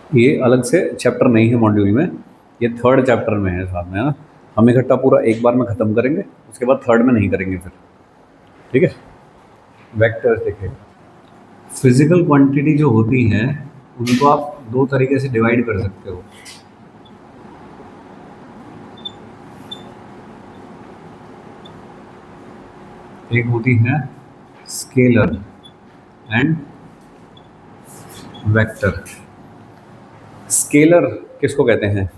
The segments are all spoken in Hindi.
ये अलग से चैप्टर नहीं है मॉड्यूल में, ये थर्ड चैप्टर में है साथ में, है ना। हम इकट्ठा पूरा एक बार में ख़त्म करेंगे, उसके बाद थर्ड में नहीं करेंगे फिर, ठीक है। वेक्टर्स देखिए, फिजिकल क्वांटिटी जो होती हैं उनको आप दो तरीके से डिवाइड कर सकते हो। एक होती है स्केलर एंड वेक्टर। स्केलर किसको कहते हैं?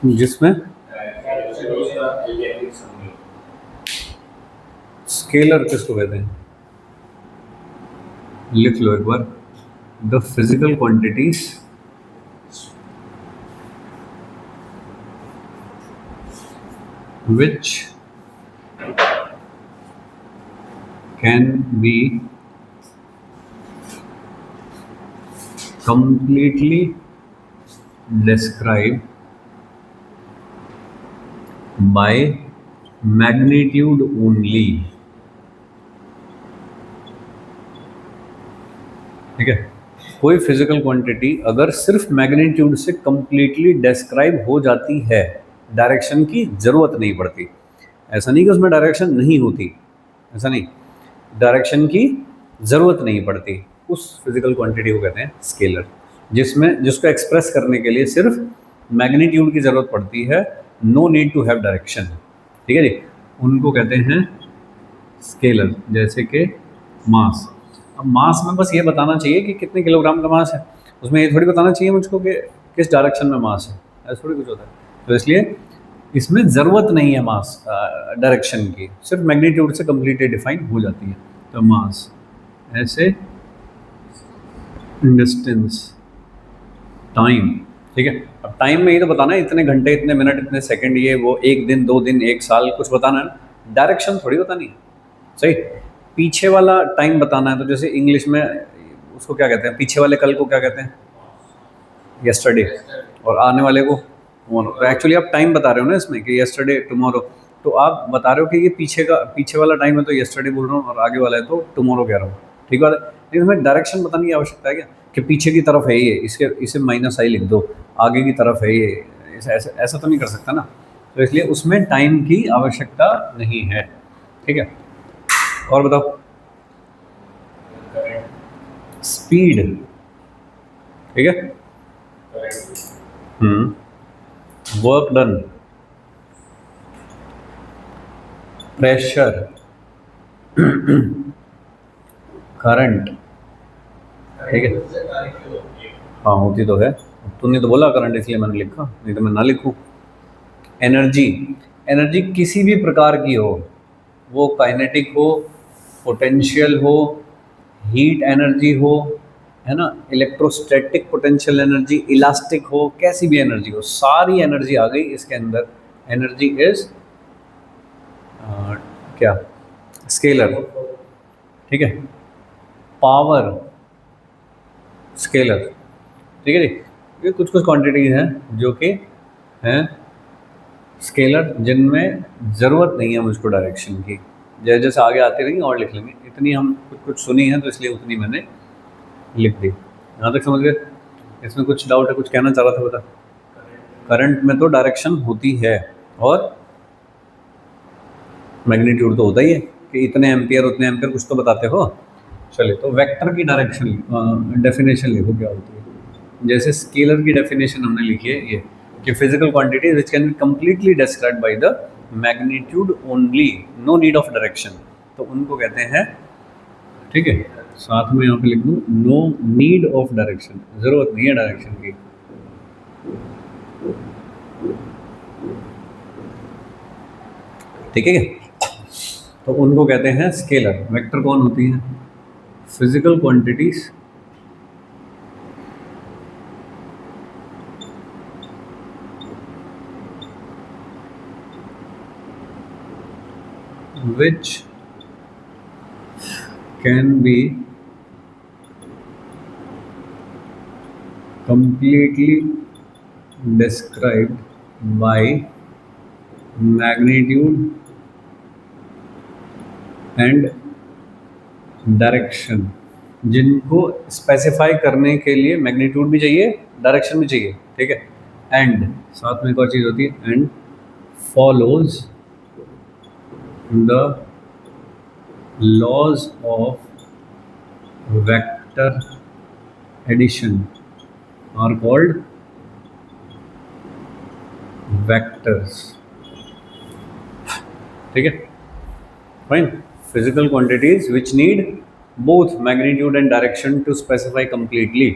जिसमें स्केलर किसको कहते हैं? लिख लो एक बार, the physical quantities which can be completely described by magnitude only। ठीक है, कोई फिजिकल क्वांटिटी अगर सिर्फ मैग्नीट्यूड से कंप्लीटली डिस्क्राइब हो जाती है, डायरेक्शन की जरूरत नहीं पड़ती। ऐसा नहीं कि उसमें डायरेक्शन नहीं होती, ऐसा नहीं, डायरेक्शन की ज़रूरत नहीं पड़ती, उस फिजिकल क्वांटिटी को कहते हैं स्केलर। जिसको एक्सप्रेस करने के लिए सिर्फ मैग्नीट्यूड की ज़रूरत पड़ती है, no need to have direction, ठीक है जी, उनको कहते हैं स्केलर। जैसे कि मास, अब मास में बस ये बताना चाहिए कि कितने किलोग्राम का मास है, उसमें ये थोड़ी बताना चाहिए मुझको कि किस डायरेक्शन में मास है, ऐसा थोड़ी कुछ होता है। तो इसलिए इसमें ज़रूरत नहीं है मास डायरेक्शन की, सिर्फ मैग्नीट्यूड से कम्प्लीटली डिफाइन हो जाती है। तो मास ऐसे, डिस्टेंस, टाइम, ठीक है। अब टाइम में ही तो बताना है, इतने घंटे, इतने मिनट, इतने सेकंड, ये वो, एक दिन, 2 दिन, एक साल, कुछ बताना है। डायरेक्शन थोड़ी बतानी है, सही। पीछे वाला टाइम बताना है, तो जैसे इंग्लिश में उसको क्या कहते हैं, पीछे वाले कल को क्या कहते हैं? यस्टरडे। और आने वाले को टुमारो। तो एक्चुअली आप टाइम बता रहे हो ना इसमें कि यस्टरडे, टुमारो, तो आप बता रहे हो कि ये पीछे वाला टाइम है तो यस्टरडे बोल रहा हूँ, और आगे वाला है तो टुमारो कह रहा हूँ, ठीक है। लेकिन इसमें डायरेक्शन बताने की आवश्यकता है क्या, कि पीछे की तरफ है ये, इसे -i लिख दो, आगे की तरफ है ये, ऐसा तो नहीं कर सकता ना। तो इसलिए उसमें टाइम की आवश्यकता नहीं है, ठीक है। और बताओ, स्पीड, ठीक है, वर्क डन, प्रेशर, करंट, ठीक है। हाँ होती तो है, तूने तो बोला करंट इसलिए मैंने लिखा, नहीं तो मैं ना लिखूं। एनर्जी, एनर्जी किसी भी प्रकार की हो, वो काइनेटिक हो, पोटेंशियल हो, हीट एनर्जी हो, है ना, इलेक्ट्रोस्टैटिक पोटेंशियल एनर्जी, इलास्टिक हो, कैसी भी एनर्जी हो, सारी एनर्जी आ गई इसके अंदर। एनर्जी इज क्या, स्केलर, ठीक है। पावर, स्केलर, ठीक है जी। ये कुछ कुछ क्वांटिटीज हैं जो कि हैं स्केलर, जिनमें ज़रूरत नहीं है मुझको डायरेक्शन की। जैसे जैसे आगे आते रहेंगे और लिख लेंगे, इतनी हम कुछ कुछ सुनी है तो इसलिए उतनी मैंने लिख दी। यहाँ तक समझ गए? इसमें कुछ डाउट है, कुछ कहना चाह रहा था, बता। करंट में तो डायरेक्शन होती है, और मैग्नीट्यूड तो होता ही है कि इतने एम्पियर उतने एम्पियर, कुछ तो बताते हो। चलिए, तो वेक्टर की डायरेक्शन डेफिनेशन लिखो क्या होती है। जैसे स्केलर की डेफिनेशन हमने लिखी है ये, कि physical quantity which can be completely described by the magnitude only, no need of direction, तो उनको कहते हैं, ठीक है। साथ में यहाँ पे लिख दूँ, नो नीड ऑफ डायरेक्शन, ज़रूरत नहीं है डायरेक्शन की, ठीक है। तो उनको कहते हैं स्केलर। वेक्टर कौन होती है? Physical quantities which can be completely described by magnitude and direction, जिनको स्पेसिफाई करने के लिए मैग्नीट्यूड भी चाहिए, डायरेक्शन भी चाहिए, ठीक है। एंड साथ में एक और चीज़ होती है, and follows the laws of vector addition are called vectors, ठीक है, fine. Physical quantities which need both magnitude and direction to specify completely.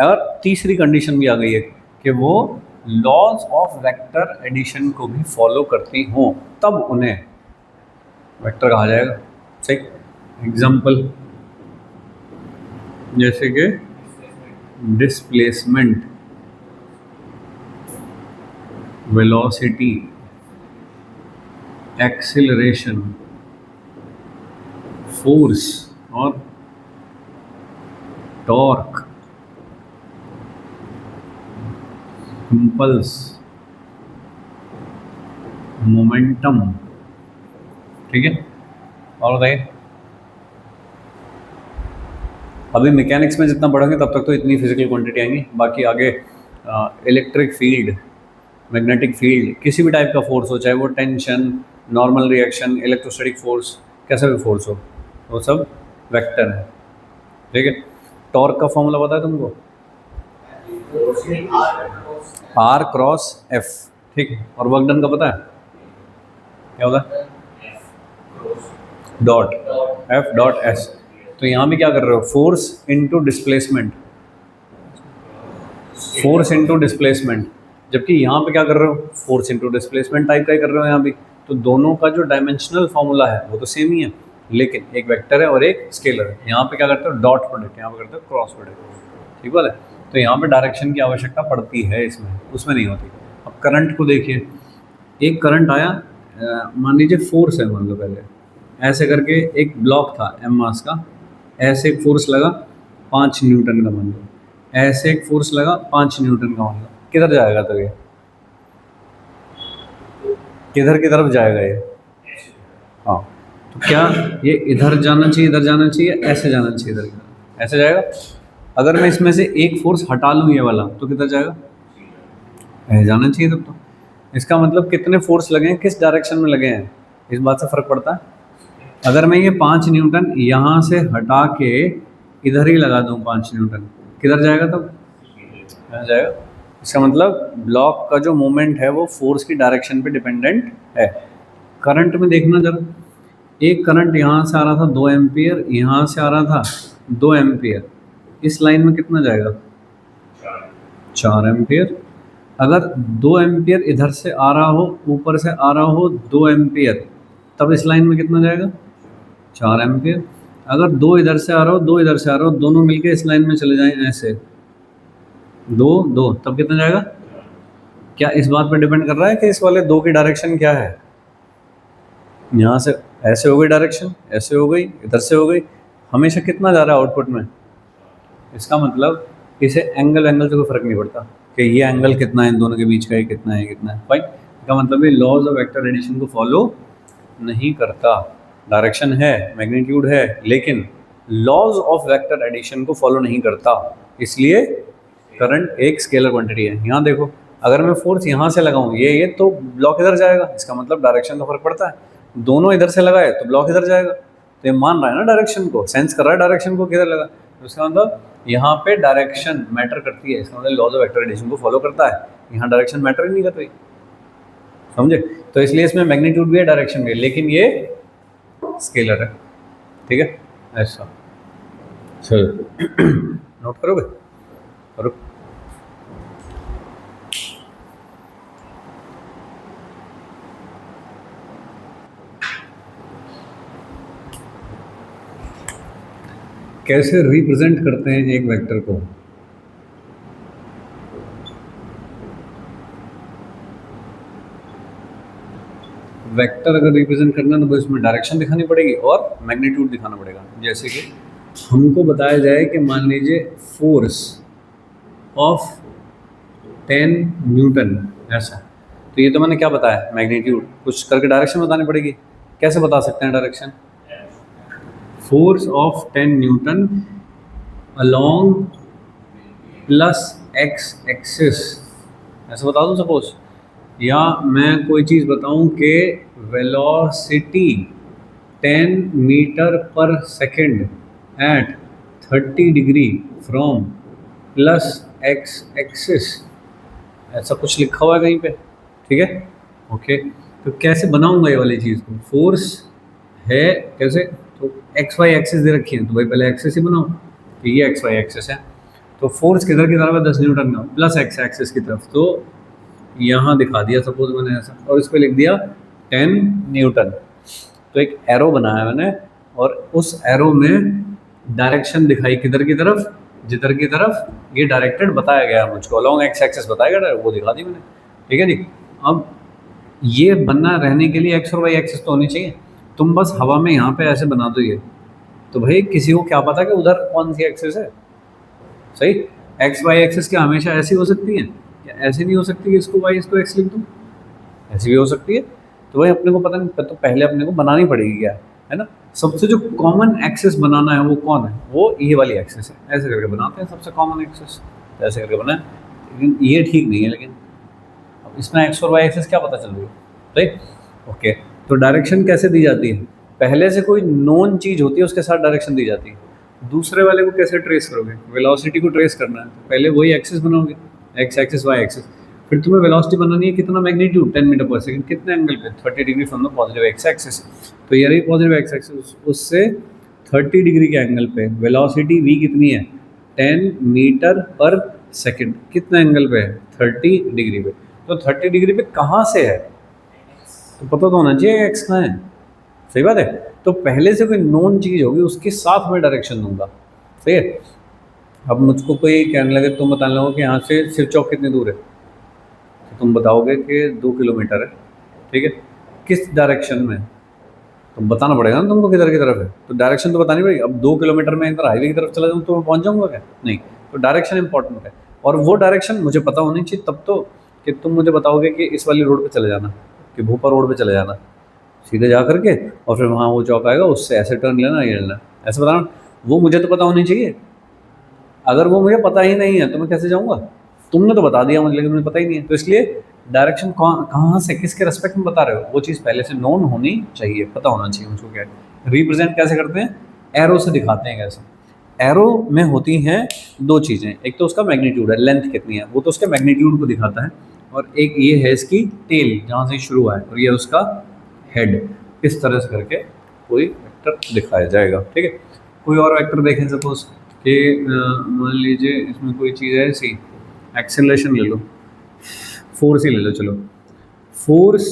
और तीसरी कंडीशन भी आ गई है कि वो लॉज ऑफ वेक्टर एडिशन को भी फॉलो करती हों, तब उन्हें वेक्टर कहा जाएगा, सही। एग्जाम्पल जैसे कि डिस्प्लेसमेंट, वेलोसिटी, एक्सिलरेशन, फोर्स और टॉर्क, इम्पल्स, मोमेंटम, ठीक है। और बताइए, अभी मैकेनिक्स में जितना पढ़ोगे तब तक तो इतनी फिजिकल क्वांटिटी आएंगी, बाकी आगे इलेक्ट्रिक फील्ड, मैग्नेटिक फील्ड, किसी भी टाइप का फोर्स हो, चाहे वो tension, normal reaction, electrostatic force, कैसा भी फोर्स हो, वो सब वेक्टर है, ठीक है। टॉर्क का फॉर्मूला पता है तुमको? आर क्रॉस एफ, ठीक है। और वर्क डन का पता है क्या होगा? Dot F dot S. तो यहाँ भी क्या कर रहे हो, force into displacement, force into displacement, जबकि यहाँ पे क्या कर रहे हो, फोर्स इनटू डिस्प्लेसमेंट टाइप का ही कर रहे हो यहाँ भी। तो दोनों का जो डायमेंशनल फॉर्मूला है वो तो सेम ही है, लेकिन एक वेक्टर है और एक स्केलर है। यहाँ पे क्या करते हो, डॉट प्रोडक्ट, यहाँ पे करते हो क्रॉस प्रोडक्ट, ठीक बात है। तो यहाँ पे डायरेक्शन की आवश्यकता पड़ती है इसमें, उसमें नहीं होती। अब करंट को देखिए, एक करंट आया, मान लीजिए फोर्स है, मान लो पहले ऐसे करके एक ब्लॉक था एम मास का, ऐसे एक फोर्स लगा 5 न्यूटन का, मान लो ऐसे एक फोर्स लगा 5 न्यूटन का, मान लो किधर जाएगा? तो ये किधर की तरफ जाएगा ये? हाँ, तो क्या ये इधर जाना चाहिए, इधर जाना चाहिए, ऐसे जाना चाहिए, इधर की तरफ ऐसे जाएगा। अगर मैं इसमें से एक फोर्स हटा लूँ ये वाला, तो किधर जाएगा? ऐसे जाना चाहिए तब तो। इसका मतलब कितने फोर्स लगे हैं, किस डायरेक्शन में लगे हैं, इस बात से फ़र्क पड़ता है। अगर मैं ये 5 न्यूटन यहाँ से हटा के इधर ही लगा दूँ 5 न्यूटन, किधर जाएगा तब? यहाँ जाएगा। इसका मतलब ब्लॉक का जो मोमेंट है वो फोर्स की डायरेक्शन पे डिपेंडेंट है। करंट में देखना जरा, एक करंट यहाँ से आ रहा था 2 एम्पियर, यहाँ से आ रहा था 2 एम्पियर, इस लाइन में कितना जाएगा? 4 एम्पियर। अगर 2 एम्पियर इधर से आ रहा हो, ऊपर से आ रहा हो 2 एम्पियर, तब इस लाइन में कितना जाएगा? 4 एम्पियर। अगर 2 इधर से आ रहा हो, 2 इधर से आ रहा हो, दोनों मिलके इस लाइन में चले जाएं ऐसे, 2 2, तब कितना जाएगा? क्या इस बात पर डिपेंड कर रहा है कि इस वाले 2 की डायरेक्शन क्या है? यहाँ से ऐसे हो गई डायरेक्शन, ऐसे हो गई, इधर से हो गई, हमेशा कितना जा रहा है आउटपुट में? इसका मतलब इसे एंगल से कोई फ़र्क नहीं पड़ता कि ये एंगल कितना है इन दोनों के बीच का, ये कितना है, कितना है, फाइन। इसका मतलब ये लॉज ऑफ वेक्टर एडिशन को फॉलो नहीं करता। डायरेक्शन है, मैग्नीट्यूड है, लेकिन लॉज ऑफ वेक्टर एडिशन को फॉलो नहीं करता, इसलिए करंट एक स्केलर क्वांटिटी है। यहाँ देखो, अगर मैं फोर्स यहाँ से लगाऊँ ये तो ब्लॉक इधर जाएगा, इसका मतलब डायरेक्शन का फर्क पड़ता है। दोनों इधर से लगाए तो ब्लॉक इधर जाएगा, तो ये मान रहा है ना डायरेक्शन को, सेंस कर रहा है डायरेक्शन को किधर लगा। तो इसका मतलब यहाँ पे डायरेक्शन मैटर करती है, इसका मतलब लॉज ऑफ वेक्टर एडिशन को फॉलो करता है। यहाँ डायरेक्शन मैटर ही नहीं कर रही, समझे? तो इसलिए इसमें मैग्नीट्यूड भी है, डायरेक्शन भी है, लेकिन ये स्केलर है, ठीक है। ऐसा चलो नोट करोगे? करो। कैसे रिप्रेजेंट करते हैं एक वेक्टर को? वेक्टर अगर रिप्रेजेंट करना तो इसमें डायरेक्शन दिखानी पड़ेगी और मैग्नीट्यूड दिखाना पड़ेगा। जैसे कि हमको बताया जाए कि मान लीजिए फोर्स ऑफ 10 न्यूटन ऐसा, तो ये तो मैंने क्या बताया, मैग्नीट्यूड, कुछ करके डायरेक्शन बतानी पड़ेगी। कैसे बता सकते हैं direction? Force of 10 Newton along plus x axis, ऐसा बता दूं सपोज, या मैं कोई चीज़ बताऊं कि velocity 10 metre per second at 30 degree from plus x axis, ऐसा कुछ लिखा हुआ है कहीं पे, ठीक है। ओके, तो कैसे बनाऊंगा ये वाली चीज़ को, फोर्स है कैसे, तो एक्स वाई एक्सिस दे रखी है तो भाई पहले एक्सिस ही बनाओ, तो ये एक्स वाई एक्सिस है, तो फोर्स किधर की तरफ है 10 न्यूटन का, प्लस एक्स एक्सिस की तरफ, तो यहाँ दिखा दिया सपोज मैंने ऐसा, और इस पर लिख दिया 10 न्यूटन। तो एक एरो बनाया मैंने, और उस एरो में डायरेक्शन दिखाई किधर की तरफ, जिधर की तरफ ये डायरेक्टेड बताया गया मुझको, अलॉन्ग एक्स एक्सिस बताया गया, वो दिखा दी मैंने, ठीक है जी। अब ये बनना रहने के लिए एक्स और वाई एक्सिस तो होनी चाहिए, तुम बस हवा में यहाँ पे ऐसे बना दो ये, तो भाई किसी को क्या पता कि उधर कौन सी एक्सिस है, सही। एक्स वाई एक्सिस क्या हमेशा ऐसी हो सकती है, क्या ऐसे नहीं हो सकती कि इसको वाई इसको एक्स लिख दूँ, ऐसी भी हो सकती है, तो भाई अपने को पता नहीं, तो पहले अपने को बनानी पड़ेगी क्या है ना। सबसे जो कॉमन एक्सेस बनाना है वो कौन है, वो ये वाली एक्सेस है, ऐसे करके बनाते हैं सबसे कॉमन एक्सेस, ऐसे करके बनाए, लेकिन ये ठीक नहीं है, लेकिन अब इसमें एक्स और वाई एक्सेस क्या पता चल रही है, राइट। ओके, तो डायरेक्शन कैसे दी जाती है, पहले से कोई नोन चीज़ होती है उसके साथ डायरेक्शन दी जाती है, दूसरे वाले को कैसे ट्रेस करोगे, वेलोसिटी को ट्रेस करना है तो पहले वही एक्सेस बनाओगे, एक्स एक्सिस वाई एक्सिस, फिर तुम्हें वेलोसिटी बनानी है कितना मैग्नीट्यूड 10 मीटर पर सेकंड, कितने एंगल पे 30 degree from the positive x axis, तो ये रही पॉजिटिव एक्स एक्सिस, उससे 30 डिग्री के एंगल पे वेलोसिटी v कितनी है 10 मीटर पर सेकंड, कितना एंगल पे है 30 डिग्री पे, तो 30 डिग्री पे कहाँ से है, तो पता तो होना चाहिए एक्स कहाँ है, सही बात है। तो पहले से कोई नोन चीज़ होगी उसके साथ मैं डायरेक्शन दूंगा, सही है। अब मुझको कोई कहने लगे, तुम बताने लगो कि यहाँ से शिव चौक कितनी दूर है, तो तुम बताओगे कि 2 किलोमीटर है, ठीक है, किस डायरेक्शन में, तुम बताना पड़ेगा ना तुमको किधर की तरफ है, तो डायरेक्शन तो बतानी पड़ेगी। अब 2 किलोमीटर में इधर हाईवे की तरफ चला जाऊँ तो मैं पहुँच जाऊँगा क्या, नहीं, तो डायरेक्शन इंपॉर्टेंट है, और वो डायरेक्शन मुझे पता होनी चाहिए तब तो, कि तुम मुझे बताओगे कि इस वाली रोड पे चले जाना, कि भोपा रोड पे चले जाना, सीधे जा करके, और फिर वहाँ वो चौक आएगा उससे ऐसे टर्न लेना, ये लेना, ऐसे बताना, वो मुझे तो पता होनी चाहिए। अगर वो मुझे पता ही नहीं है तो मैं कैसे जाऊँगा, तुमने तो बता दिया मुझे लेकिन मुझे पता ही नहीं है, तो इसलिए डायरेक्शन कहाँ से किसके रेस्पेक्ट में बता रहे हो, वो चीज़ पहले से नोन होनी चाहिए, पता होना चाहिए मुझको क्या है। रिप्रेजेंट कैसे करते हैं, एरो से दिखाते हैं कैसे, एरो में होती हैं दो चीज़ें, एक तो उसका मैग्नीट्यूड है, लेंथ कितनी है वो तो उसके मैग्नीट्यूड को दिखाता है, और एक ये है इसकी टेल जहाँ से शुरू है, और ये उसका हेड, इस तरह से करके कोई वेक्टर दिखाया जाएगा, ठीक है। कोई और वेक्टर देखें सपोज कि मान लीजिए इसमें कोई चीज़ है ऐसी, एक्सेलरेशन ले लो, फोर्स ही ले लो चलो, force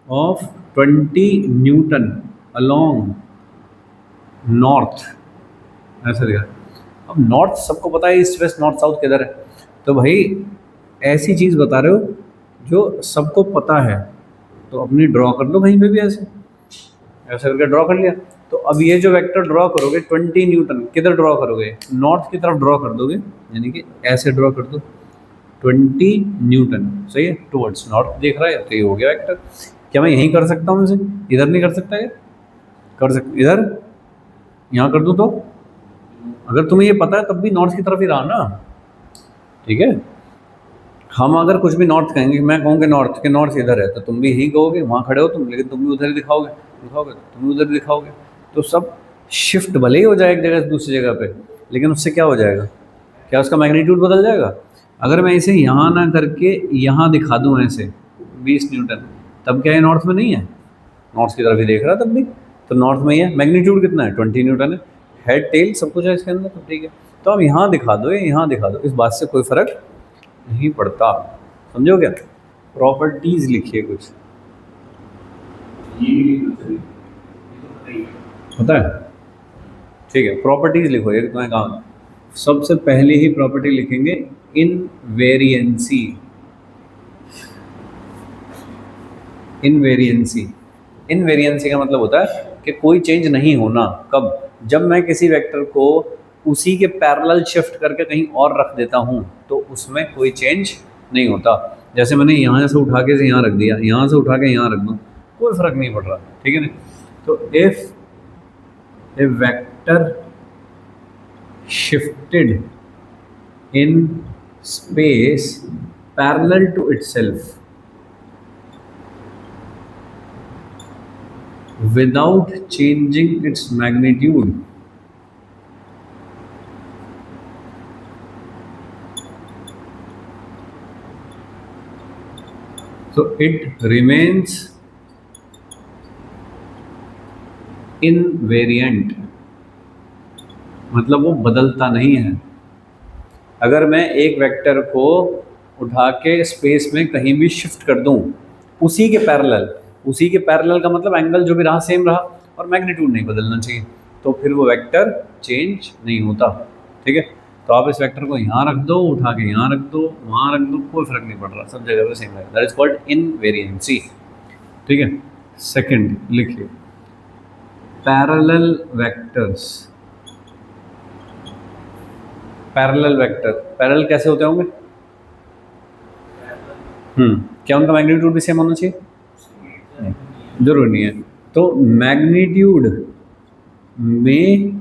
of 20 Newton along north, ऐसा दिखा। अब नॉर्थ सबको पता है, ईस्ट वेस्ट नॉर्थ साउथ किधर है, तो भाई ऐसी चीज़ बता रहे हो जो सबको पता है, तो अपनी ड्रॉ कर दो कहीं पे भी ऐसे, ऐसे करके ड्रॉ कर लिया। तो अब ये जो वेक्टर ड्रॉ करोगे 20 न्यूटन किधर ड्रॉ करोगे, नॉर्थ की तरफ ड्रॉ कर दोगे, यानी कि ऐसे ड्रॉ कर दो 20 न्यूटन, सही है, टुवर्ड्स नॉर्थ देख रहा है, तो ये हो गया वेक्टर। क्या मैं यहीं कर सकता हूँ इसे, इधर नहीं कर सकता, ये कर सकता, इधर यहाँ कर दूँ, तो अगर तुम्हें ये पता है तब भी नॉर्थ की तरफ ही रहा ना, ठीक है। हम अगर कुछ भी नॉर्थ कहेंगे, मैं कहूँगी नॉर्थ के, नॉर्थ इधर है, तो तुम भी यही कहोगे, वहाँ खड़े हो तुम, लेकिन तुम भी उधर ही दिखाओगे, दिखाओगे तुम भी उधर ही दिखाओगे, तो सब शिफ्ट भले ही हो जाए एक जगह से दूसरी जगह पे, लेकिन उससे क्या हो जाएगा, क्या उसका मैग्नीट्यूड बदल जाएगा। अगर मैं इसे यहाँ ना करके यहाँ दिखा दूँ ऐसे 20 न्यूटन, तब क्या ये नॉर्थ में नहीं है, नॉर्थ की तरफ ही देख रहा है तब भी, तो नॉर्थ में ही है, मैग्नीट्यूड कितना है 20 न्यूटन है, हेड टेल सब कुछ है इसके अंदर, तो ठीक है। तो अब यहाँ दिखा दो, ये यहाँ दिखा दो, इस बात से कोई फ़र्क नहीं पड़ता, समझो क्या। प्रॉपर्टीज लिखिए कुछ, होता है, ठीक है, प्रॉपर्टीज लिखो, एक तुम्हें काम, सबसे पहले ही प्रॉपर्टी लिखेंगे इनवेरिएंसी, इनवेरिएंसी, इनवेरिएंसी का मतलब होता है कि कोई चेंज नहीं होना, कब, जब मैं किसी वेक्टर को उसी के पैरेलल शिफ्ट करके कहीं और रख देता हूँ तो उसमें कोई चेंज नहीं होता। जैसे मैंने यहाँ से उठा के यहाँ रख दिया, यहाँ से उठा के यहाँ रख दूँ, कोई फर्क नहीं पड़ रहा, ठीक है ना। तो if A vector shifted in space parallel to itself without changing its magnitude. So it remains invariant, मतलब वो बदलता नहीं है। अगर मैं एक वेक्टर को उठा के स्पेस में कहीं भी शिफ्ट कर दूं उसी के पैरेलल, उसी के पैरेलल का मतलब एंगल जो भी रहा सेम रहा और मैग्नीट्यूड नहीं बदलना चाहिए, तो फिर वो वेक्टर चेंज नहीं होता। ठीक है, तो आप इस वेक्टर को यहाँ रख दो, उठा के यहाँ रख दो, वहाँ रख दो, कोई फर्क नहीं पड़ रहा, सब जगह पे सेम है। That is called invariancy. ठीक है, सेकंड लिखिए parallel vectors. Parallel vector parallel कैसे होते होंगे? क्या उनका मैग्नीट्यूड भी सेम होना चाहिए? नहीं, जरूर नहीं है। तो मैग्नीट्यूड में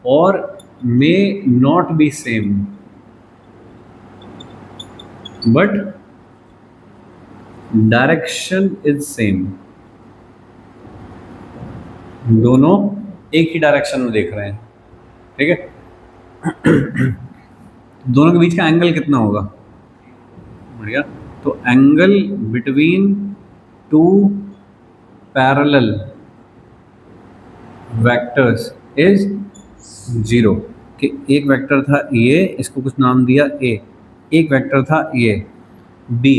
और may not be same but direction is same. दोनों एक ही डायरेक्शन में देख रहे हैं। ठीक है, दोनों के बीच का एंगल कितना होगा? बढ़िया। तो angle between to parallel vectors is 0। कि एक वेक्टर था ए, इसको कुछ नाम दिया ए, एक वेक्टर था ए बी,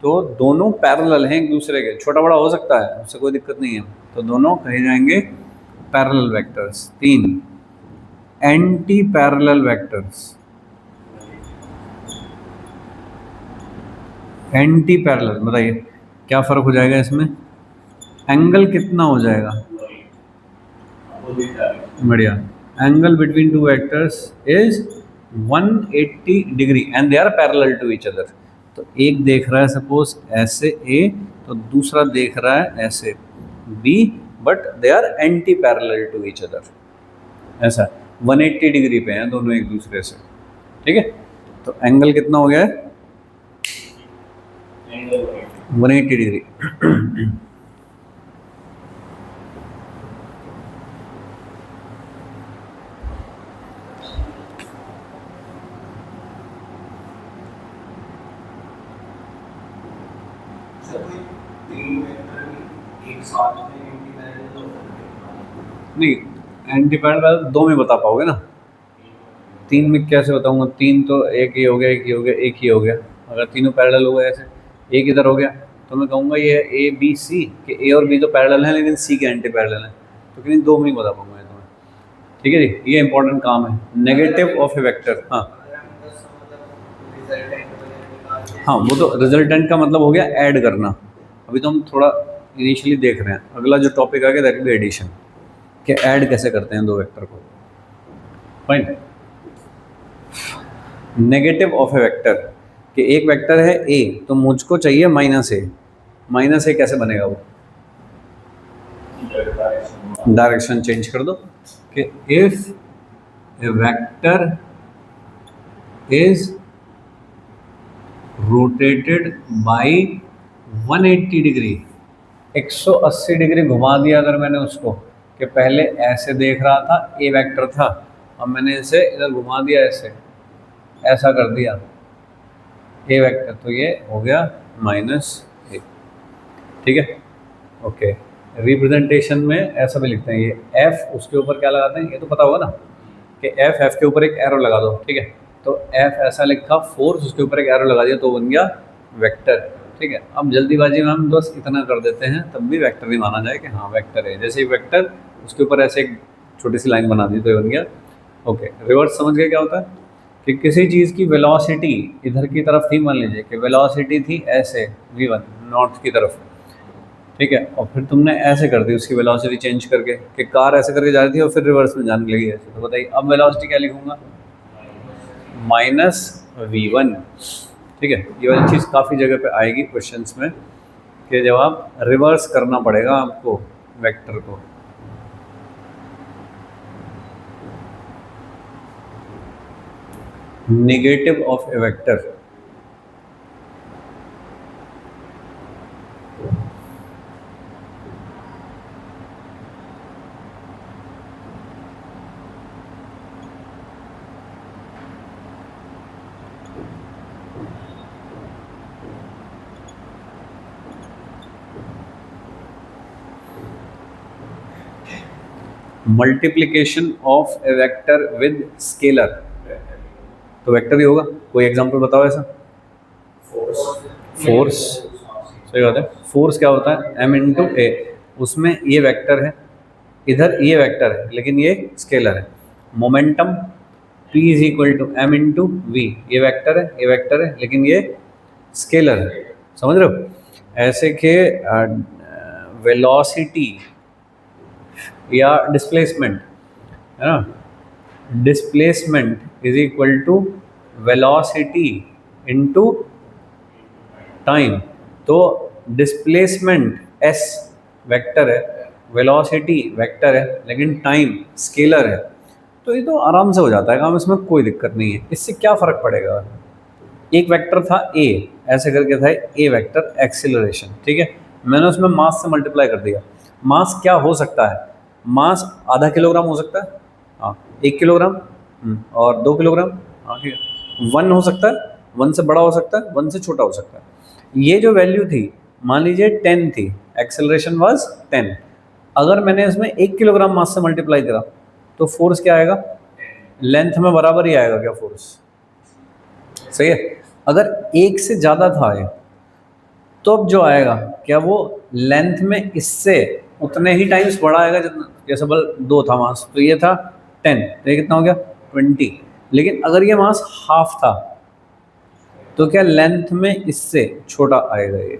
तो दोनों पैरेलल हैं एक दूसरे के, छोटा बड़ा हो सकता है, उससे कोई दिक्कत नहीं है, तो दोनों कहे जाएंगे parallel vectors. 3 anti parallel vectors. Anti parallel बताइए क्या फर्क हो जाएगा इसमें? एंगल कितना हो जाएगा? बढ़िया। Angle between two vectors is 180 degree and they are parallel to each other. तो एक देख रहा है सपोज ऐसे ए, तो दूसरा देख रहा है ऐसे B, but they are anti parallel to each other. ऐसा 180 डिग्री पे हैं दोनों एक दूसरे से। ठीक है, तो एंगल कितना हो गया है? 180 डिग्री। नहीं, एंटी पैरेलल 2 में बता पाओगे ना, 3 में कैसे बताऊंगा? 3 तो एक ही हो गया, एक ही हो गया, एक ही हो गया। अगर तीनों पैरेलल हो गए ऐसे, एक इधर हो गया, तो मैं कहूँगा ये ए बी सी, कि ए और बी तो पैरेलल हैं लेकिन सी के एंटी पैरेलल हैं, तो किन्हीं 2 में ही बता पाऊंगा ये तुम्हें। ठीक है जी, ये इंपॉर्टेंट काम है। Negative of A vector. हाँ हाँ, वो तो रिजल्टेंट का मतलब हो गया ऐड करना। अभी तो हम थोड़ा इनिशियली देख रहे हैं, अगला जो टॉपिक आ गया दैट विल बी एडिशन, कि ऐड कैसे करते हैं दो वेक्टर को। Fine. Negative of A vector, कि एक वेक्टर है ए, तो मुझको चाहिए माइनस ए। माइनस ए कैसे बनेगा? वो डायरेक्शन चेंज कर दो, कि if A vector is rotated bye 180 degree, 180 degree घुमा दिया अगर मैंने उसको, कि पहले ऐसे देख रहा था, ए वेक्टर था, अब मैंने इसे इधर घुमा दिया, ऐसे ऐसा कर दिया ए वेक्टर, तो ये हो गया माइनस ए। ठीक है, ओके। रिप्रेजेंटेशन में ऐसा भी लिखते हैं, ये एफ उसके ऊपर क्या लगाते हैं, ये तो पता होगा ना, कि एफ के ऊपर एक एरो लगा दो। ठीक है, तो एफ ऐसा लिखा, फोर्स उसके ऊपर एक एरो लगा दिया, तो बन गया वेक्टर। ठीक है, अब जल्दीबाजी में हम बस इतना कर देते हैं, तब भी वेक्टर ही माना जाए कि हाँ वेक्टर है। जैसे ही वेक्टर उसके ऊपर ऐसे एक छोटी सी लाइन बना दी तो ये बन गया। ओके, रिवर्स समझ गए क्या होता है? कि किसी चीज़ की वेलोसिटी इधर की तरफ थी, मान लीजिए कि वेलोसिटी थी ऐसे v1 नॉर्थ की तरफ, ठीक है, और फिर तुमने ऐसे कर दी उसकी वेलोसिटी चेंज करके, कि कार ऐसे करके जा रही थी और फिर रिवर्स में जाने लगी ऐसे, तो बताइए अब वेलोसिटी क्या लिखूंगा? -v1। ठीक है, ये वाली चीज़ काफ़ी जगह पे आएगी क्वेश्चंस में, कि जब आप रिवर्स करना पड़ेगा आपको वेक्टर को। Negative of A vector, multiplication of A vector with scalar, तो वेक्टर ही होगा। कोई एग्जांपल बताओ ऐसा। फोर्स, सही बात है। फोर्स क्या होता है, m इंटू ए, उसमें ये वेक्टर है, इधर ये वेक्टर है लेकिन ये स्केलर है। Momentum p is equal to m into v, ये वेक्टर है, ये वेक्टर है लेकिन ये स्केलर है, समझ रहे हो। ऐसे के वेलोसिटी या डिस्प्लेसमेंट है ना, displacement is equal to velocity into time. तो डिस्प्लेसमेंट s वेक्टर है, वेलोसिटी वेक्टर है लेकिन टाइम स्केलर है, तो ये तो आराम से हो जाता है काम, इसमें कोई दिक्कत नहीं है। इससे क्या फ़र्क पड़ेगा, एक वेक्टर था a, ऐसे करके था a वेक्टर एक्सेलरेशन, ठीक है, मैंने उसमें मास से मल्टीप्लाई कर दिया। मास क्या हो सकता है, मास आधा किलोग्राम हो सकता है, हाँ 1 किलोग्राम, और 2 किलोग्राम, हाँ ठीक है, 1 हो सकता है, 1 से बड़ा हो सकता है, 1 से छोटा हो सकता है। ये जो वैल्यू थी मान लीजिए 10 थी, एक्सेलरेशन वाज 10, अगर मैंने इसमें 1 किलोग्राम मास से मल्टीप्लाई करा तो फोर्स क्या आएगा, लेंथ में बराबर ही आएगा क्या फोर्स, सही है। अगर 1 से ज़्यादा था ये, तो अब जो आएगा क्या वो लेंथ में इससे उतने ही टाइम्स बड़ा आएगा जितना, जैसे बल 2 था मास तो ये था 10, तो ये कितना हो गया 20, लेकिन अगर ये मास हाफ था तो क्या लेंथ में इससे छोटा आएगा ये।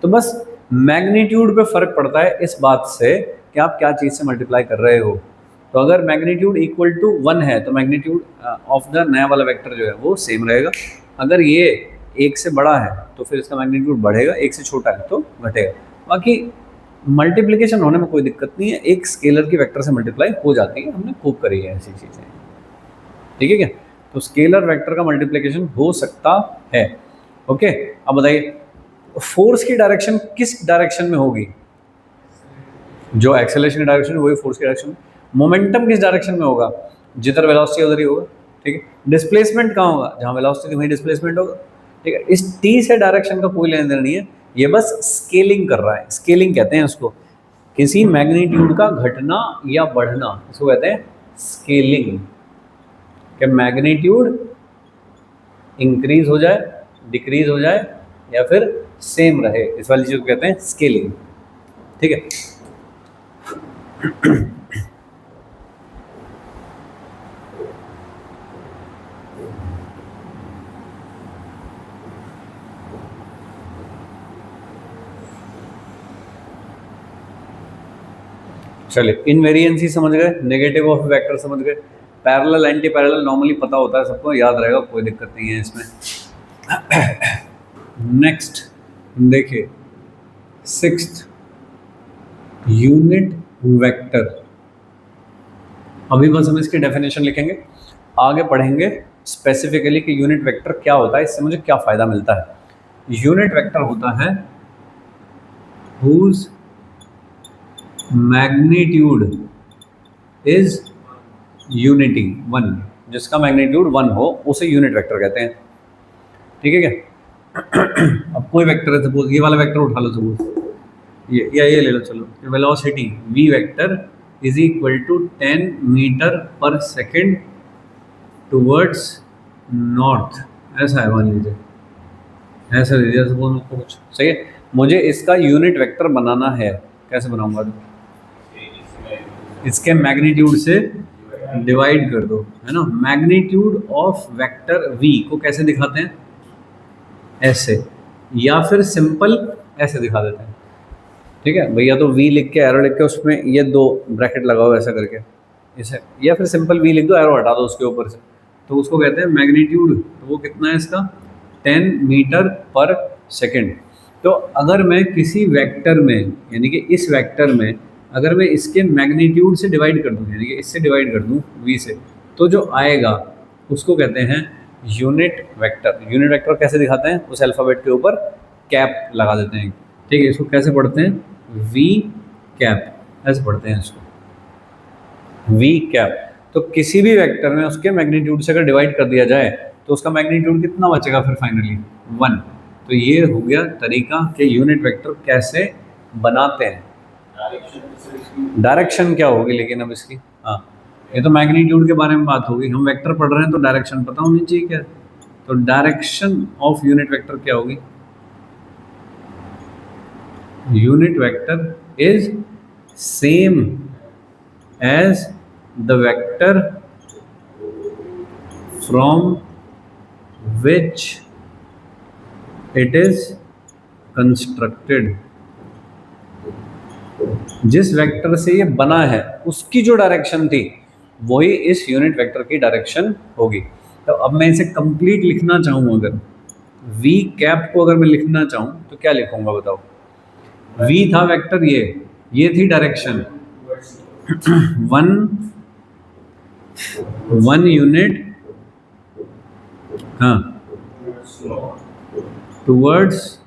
तो बस मैग्नीट्यूड पे फर्क पड़ता है इस बात से कि आप क्या चीज़ से मल्टीप्लाई कर रहे हो। तो अगर मैग्नीट्यूड इक्वल टू 1 है तो मैग्नीट्यूड ऑफ द नया वाला वेक्टर जो है वो सेम रहेगा। अगर ये 1 से बड़ा है तो फिर इसका मैग्नीट्यूड बढ़ेगा, 1 से छोटा है तो घटेगा। बाकी मल्टीप्लिकेशन होने में कोई दिक्कत नहीं है, एक स्केलर की वेक्टर से मल्टीप्लाई हो जाती है, हमने खूब करी है ऐसी चीज़ें, ठीक है क्या। तो स्केलर वेक्टर का मल्टीप्लिकेशन हो सकता है। ओके, अब बताइए फोर्स की डायरेक्शन किस डायरेक्शन में होगी, जो एक्सेलरेशन की डायरेक्शन है वही फोर्स की डायरेक्शन। मोमेंटम किस डायरेक्शन में होगा, जिधर वेलोसिटी उधर ही होगा, ठीक है। डिस्प्लेसमेंट कहाँ होगा, जहाँ वेलोसिटी वहीं डिस्प्लेसमेंट होगा, ठीक है। इस टी से डायरेक्शन का कोई लेन देन नहीं है, ये बस स्केलिंग कर रहा है, स्केलिंग कहते हैं उसको, किसी मैग्नीट्यूड का घटना या बढ़ना, इसको कहते हैं स्केलिंग। कि मैग्नीट्यूड इंक्रीज हो जाए, डिक्रीज हो जाए या फिर सेम रहे, इस वाली चीज़ को कहते हैं स्केलिंग, ठीक है। चलिए इनवेरिएंसी समझ गए, नेगेटिव ऑफ वेक्टर समझ गए, पैरेलल एंटी पैरेलल नॉर्मली पता होता है सबको, याद रहेगा, कोई दिक्कत नहीं है इसमें। नेक्स्ट देखिए, सिक्स्थ यूनिट वेक्टर। अभी बस हम इसकी डेफिनेशन लिखेंगे, आगे पढ़ेंगे स्पेसिफिकली कि यूनिट वेक्टर क्या होता है, इससे मुझे क्या फ़ायदा मिलता है। यूनिट वेक्टर होता है whose मैग्नीट्यूड इज यूनिटी 1, जिसका मैग्नीट्यूड 1 हो उसे यूनिट वेक्टर कहते हैं, ठीक है क्या। अब कोई वेक्टर है, सपोज ये वाला वेक्टर उठा लो, सपोज ये ले लो, चलो velocity v vector is equal to 10 metre per second towards north, ऐसा है मान लीजिए, ऐसा लीजिए सपोज मुझको कुछ, सही है। मुझे इसका यूनिट वेक्टर बनाना है, कैसे बनाऊंगा, इसके मैग्नीट्यूड से डिवाइड कर दो, है ना। मैग्नीट्यूड ऑफ वेक्टर v को कैसे दिखाते हैं, ऐसे, या फिर सिंपल ऐसे दिखा देते हैं, ठीक है भैया। तो v लिख के एरो लिख के उसमें ये 2 ब्रैकेट लगाओ ऐसा करके इसे, या फिर सिंपल v लिख दो, एरो हटा दो उसके ऊपर से, तो उसको कहते हैं मैग्नीट्यूड। तो वो कितना है इसका, 10 मीटर पर सेकेंड। तो अगर मैं किसी वेक्टर में, यानी कि इस वेक्टर में अगर मैं इसके मैग्नीट्यूड से डिवाइड कर दूँ, यानी कि इससे डिवाइड कर दूँ v से, तो जो आएगा उसको कहते हैं यूनिट वेक्टर। यूनिट वेक्टर कैसे दिखाते हैं? उस अल्फ़ाबेट के ऊपर कैप लगा देते हैं। ठीक है, इसको कैसे पढ़ते हैं? वी कैप, ऐसे पढ़ते हैं इसको, वी कैप। तो किसी भी वेक्टर में उसके मैग्नीट्यूड से अगर डिवाइड कर दिया जाए तो उसका मैग्नीट्यूड कितना बचेगा फिर फाइनली? 1। तो ये हो गया तरीका कि यूनिट वेक्टर कैसे बनाते हैं। डायरेक्शन क्या होगी लेकिन अब इसकी? हाँ, ये तो मैग्नीट्यूड के बारे में बात होगी, हम वेक्टर पढ़ रहे हैं तो डायरेक्शन पता होनी चाहिए क्या? तो डायरेक्शन ऑफ यूनिट वेक्टर क्या होगी? Unit vector is same as the vector from which it is constructed. जिस वेक्टर से ये बना है उसकी जो डायरेक्शन थी वही इस यूनिट वेक्टर की डायरेक्शन होगी। तो अब मैं इसे कंप्लीट लिखना चाहूँ, अगर वी कैप को अगर मैं लिखना चाहूँ तो क्या लिखूंगा बताओ? वी था वेक्टर, ये थी डायरेक्शन, वन यूनिट, हाँ, टुवर्ड्स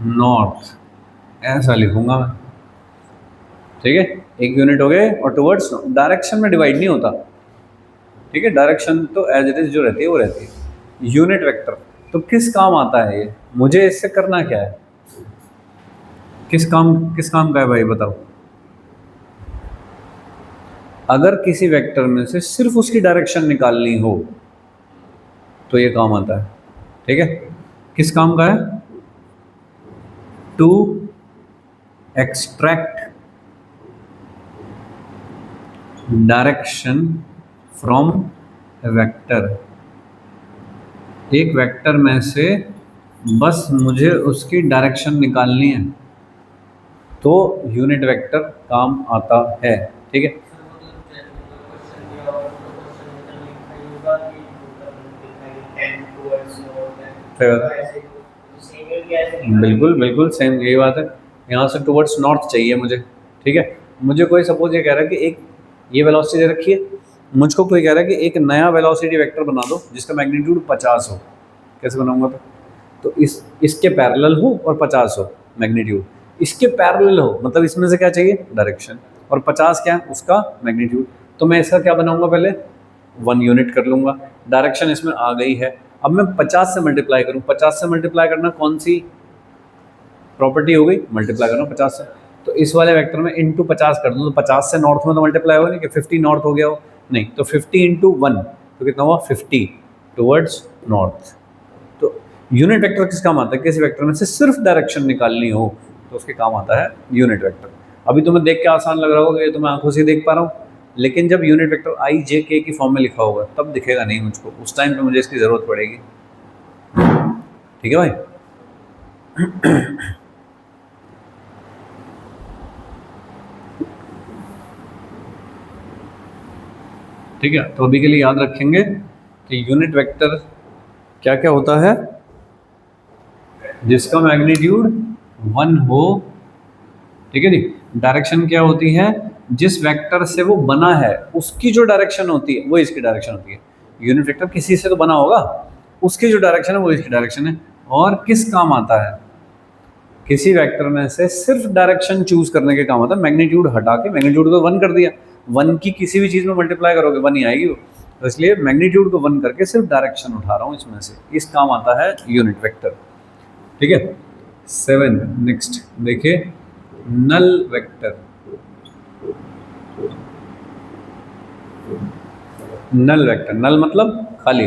नॉर्थ, ऐसा लिखूंगा मैं। ठीक है, एक यूनिट हो गए और टुवर्ड्स डायरेक्शन में डिवाइड नहीं होता। ठीक है, डायरेक्शन तो एज इट इज जो रहती है वो रहती है। यूनिट वेक्टर तो किस काम आता है ये? मुझे इससे करना क्या है? किस काम का है भाई बताओ? अगर किसी वेक्टर में से सिर्फ उसकी डायरेक्शन निकालनी हो तो ये काम आता है। ठीक है, किस काम का है? To extract direction from vector. एक वेक्टर में से बस मुझे उसकी डायरेक्शन निकालनी है तो यूनिट वेक्टर काम आता है। ठीक है, बिल्कुल बिल्कुल सेम यही बात है। यहाँ से टुवर्ड्स नॉर्थ चाहिए मुझे। ठीक है, मुझे कोई सपोज ये कह रहा है कि एक ये वेलोसिटी दे रखी है, मुझको कोई कह रहा है कि एक नया वेलोसिटी वेक्टर बना दो जिसका मैग्नीट्यूड 50 हो। कैसे बनाऊंगा? तो इसके पैरेलल हो और 50 हो मैग्नीट्यूड, इसके पैरेलल हो मतलब इसमें से क्या चाहिए? डायरेक्शन, और 50 क्या है? उसका मैग्नीट्यूड। तो मैं इसका क्या बनाऊंगा? पहले 1 यूनिट कर लूँगा, डायरेक्शन इसमें आ गई है। अब मैं 50 से मल्टीप्लाई करूँ, 50 से मल्टीप्लाई करना कौन सी प्रॉपर्टी हो गई? मल्टीप्लाई करना 50 से। तो इस वाले वेक्टर में इंटू 50 कर दूँ तो 50 से नॉर्थ में तो मल्टीप्लाई होगा नहीं कि 50 नॉर्थ हो गया हो, नहीं, तो 50 इंटू 1 तो कितना हुआ? 50 टुवर्ड्स नॉर्थ। तो यूनिट वेक्टर किस काम आता है? किसी वेक्टर में से सिर्फ डायरेक्शन निकालनी हो तो उसके काम आता है यूनिट वेक्टर। अभी तुम्हें देख के आसान लग रहा होगा, ये तो मैं आंखों से देख पा रहा हूँ, लेकिन जब यूनिट वेक्टर आई जे के की फॉर्म में लिखा होगा तब दिखेगा नहीं मुझको, उस टाइम पे मुझे इसकी ज़रूरत पड़ेगी। ठीक है भाई? ठीक है, तो अभी के लिए याद रखेंगे कि यूनिट वेक्टर क्या क्या होता है? जिसका मैग्नीट्यूड 1 हो। ठीक है जी। डायरेक्शन क्या होती है? जिस वेक्टर से वो बना है उसकी जो डायरेक्शन होती है वो इसकी डायरेक्शन होती है। यूनिट वेक्टर किसी से तो बना होगा, उसकी जो डायरेक्शन है वो इसकी डायरेक्शन है। और किस काम आता है? किसी वेक्टर में से सिर्फ डायरेक्शन चूज करने के काम आता है। मैग्नीट्यूड हटा के, मैग्नीट्यूड को 1 कर दिया, 1 की किसी भी चीज़ में मल्टीप्लाई करोगे 1 ही आएगी वो, तो इसलिए मैग्नीट्यूड को 1 करके सिर्फ डायरेक्शन उठा रहा हूँ इसमें से, इस काम आता है यूनिट वेक्टर। ठीक है। 7 नेक्स्ट देखिए, नल वेक्टर। नल वेक्टर, नल मतलब खाली,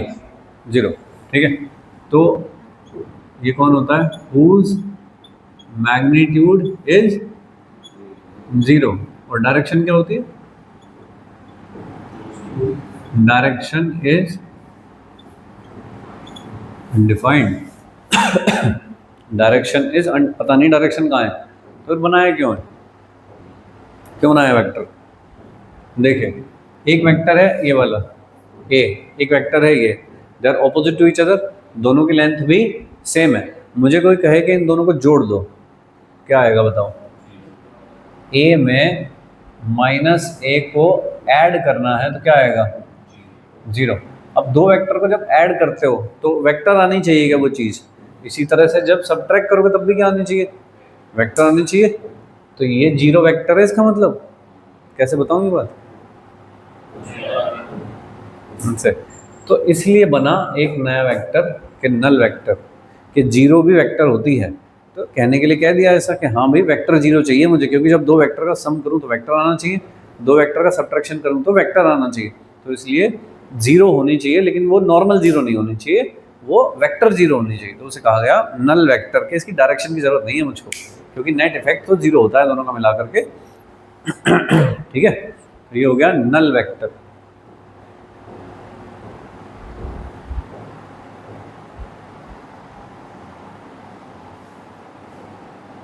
जीरो। ठीक है, तो ये कौन होता है? Whose magnitude is zero. और डायरेक्शन क्या होती है? Direction is defined. Direction is पता नहीं डायरेक्शन कहाँ है, तो बनाया क्यों है? क्यों बनाया वेक्टर? देखिए, एक वेक्टर है ये वाला ए, एक वेक्टर है ये, they are opposite to each other, दोनों की लेंथ भी सेम है। मुझे कोई कहे कि इन दोनों को जोड़ दो, क्या आएगा बताओ? ए में माइनस ए को ऐड करना है तो क्या आएगा? जीरो। अब दो वेक्टर को जब ऐड करते हो तो वेक्टर आनी चाहिए क्या वो चीज़, इसी तरह से जब सब्ट्रैक्ट करोगे तब भी क्या आनी चाहिए, वेक्टर आनी चाहिए। तो ये 0 वेक्टर है इसका मतलब, कैसे बताऊँ ये बात से। तो इसलिए बना एक नया वेक्टर कि नल वेक्टर, कि 0 भी वेक्टर होती है। तो कहने के लिए कह दिया ऐसा कि हाँ भाई वेक्टर 0 चाहिए मुझे, क्योंकि जब दो वेक्टर का सम करूँ तो वेक्टर आना चाहिए, दो वेक्टर का सब्ट्रैक्शन करूँ तो वेक्टर आना चाहिए। तो इसलिए 0 होनी चाहिए, लेकिन वो नॉर्मल 0 नहीं होनी चाहिए, वो वेक्टर 0 होनी चाहिए। तो उसे कहा गया नल वेक्टर के, इसकी डायरेक्शन की जरूरत नहीं है मुझको, क्योंकि नेट इफेक्ट तो 0 होता है दोनों का मिला करके। ठीक है, तो ये हो गया नल वेक्टर।